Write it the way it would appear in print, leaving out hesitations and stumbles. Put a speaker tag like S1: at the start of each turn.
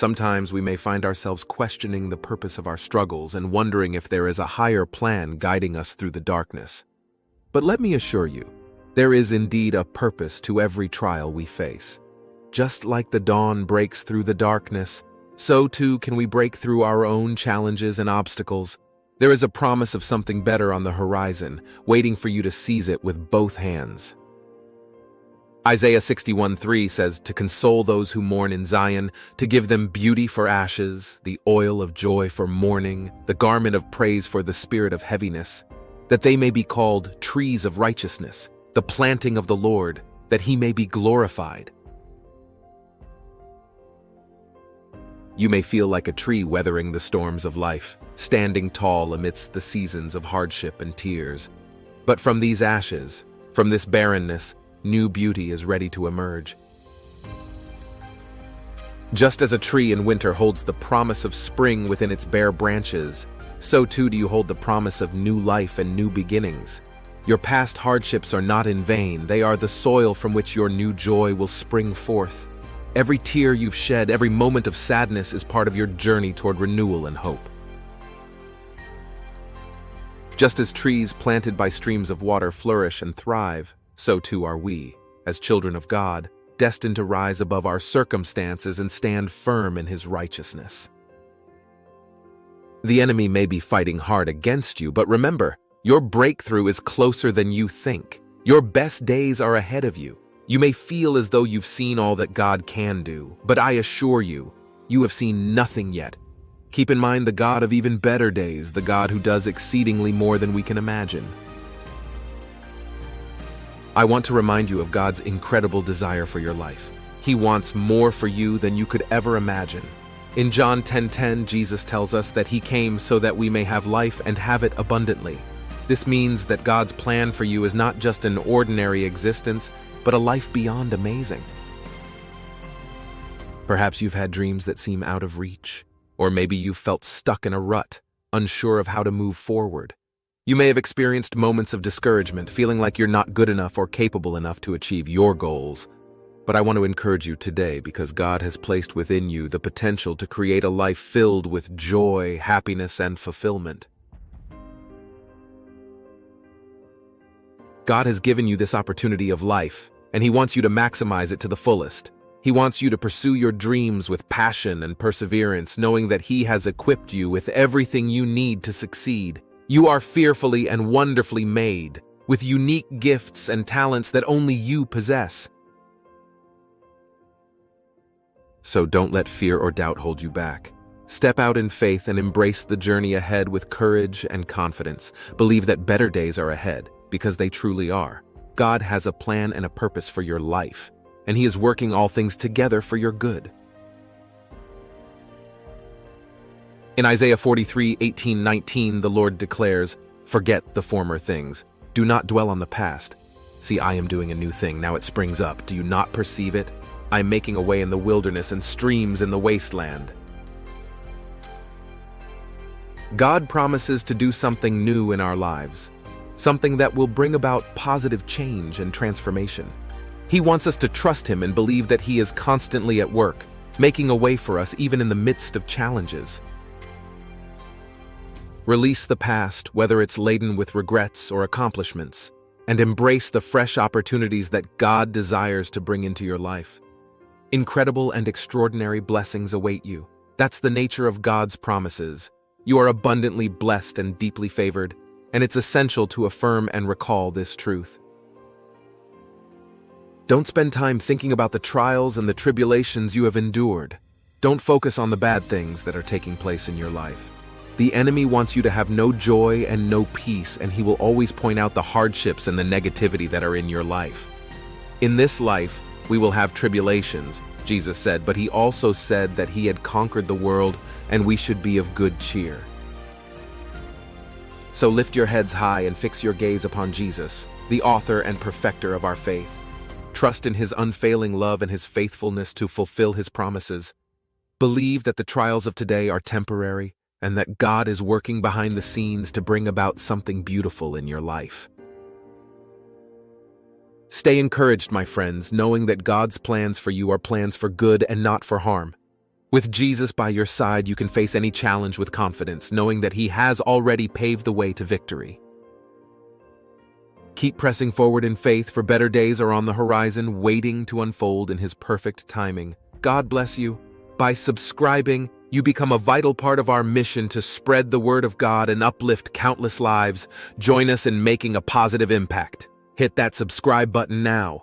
S1: Sometimes we may find ourselves questioning the purpose of our struggles and wondering if there is a higher plan guiding us through the darkness. But let me assure you, there is indeed a purpose to every trial we face. Just like the dawn breaks through the darkness, so too can we break through our own challenges and obstacles. There is a promise of something better on the horizon, waiting for you to seize it with both hands. Isaiah 61:3 says, "To console those who mourn in Zion, to give them beauty for ashes, the oil of joy for mourning, the garment of praise for the spirit of heaviness, that they may be called trees of righteousness, the planting of the Lord, that he may be glorified." You may feel like a tree weathering the storms of life, standing tall amidst the seasons of hardship and tears. But from these ashes, from this barrenness, new beauty is ready to emerge. Just as a tree in winter holds the promise of spring within its bare branches, so too do you hold the promise of new life and new beginnings. Your past hardships are not in vain. They are the soil from which your new joy will spring forth. Every tear you've shed, every moment of sadness is part of your journey toward renewal and hope. Just as trees planted by streams of water flourish and thrive, so too are we, as children of God, destined to rise above our circumstances and stand firm in his righteousness. The enemy may be fighting hard against you, but remember, your breakthrough is closer than you think. Your best days are ahead of you. You may feel as though you've seen all that God can do, but I assure you, you have seen nothing yet. Keep in mind the God of even better days, the God who does exceedingly more than we can imagine. I want to remind you of God's incredible desire for your life. He wants more for you than you could ever imagine. In John 10:10, Jesus tells us that he came so that we may have life and have it abundantly. This means that God's plan for you is not just an ordinary existence, but a life beyond amazing. Perhaps you've had dreams that seem out of reach, or maybe you've felt stuck in a rut, unsure of how to move forward. You may have experienced moments of discouragement, feeling like you're not good enough or capable enough to achieve your goals. But I want to encourage you today because God has placed within you the potential to create a life filled with joy, happiness, and fulfillment. God has given you this opportunity of life, and he wants you to maximize it to the fullest. He wants you to pursue your dreams with passion and perseverance, knowing that he has equipped you with everything you need to succeed. You are fearfully and wonderfully made, with unique gifts and talents that only you possess. So don't let fear or doubt hold you back. Step out in faith and embrace the journey ahead with courage and confidence. Believe that better days are ahead, because they truly are. God has a plan and a purpose for your life, and he is working all things together for your good. In Isaiah 43:18-19, the Lord declares, "Forget the former things. Do not dwell on the past. See, I am doing a new thing. Now it springs up. Do you not perceive it? I am making a way in the wilderness and streams in the wasteland." God promises to do something new in our lives, something that will bring about positive change and transformation. He wants us to trust him and believe that he is constantly at work, making a way for us even in the midst of challenges. Release the past, whether it's laden with regrets or accomplishments, and embrace the fresh opportunities that God desires to bring into your life. Incredible and extraordinary blessings await you. That's the nature of God's promises. You are abundantly blessed and deeply favored, and it's essential to affirm and recall this truth. Don't spend time thinking about the trials and the tribulations you have endured. Don't focus on the bad things that are taking place in your life. The enemy wants you to have no joy and no peace, and he will always point out the hardships and the negativity that are in your life. In this life, we will have tribulations, Jesus said, but he also said that he had conquered the world and we should be of good cheer. So lift your heads high and fix your gaze upon Jesus, the author and perfecter of our faith. Trust in his unfailing love and his faithfulness to fulfill his promises. Believe that the trials of today are temporary and that God is working behind the scenes to bring about something beautiful in your life. Stay encouraged, my friends, knowing that God's plans for you are plans for good and not for harm. With Jesus by your side, you can face any challenge with confidence, knowing that He has already paved the way to victory. Keep pressing forward in faith, for better days are on the horizon, waiting to unfold in His perfect timing. God bless you. By subscribing, you become a vital part of our mission to spread the word of God and uplift countless lives. Join us in making a positive impact. Hit that subscribe button now.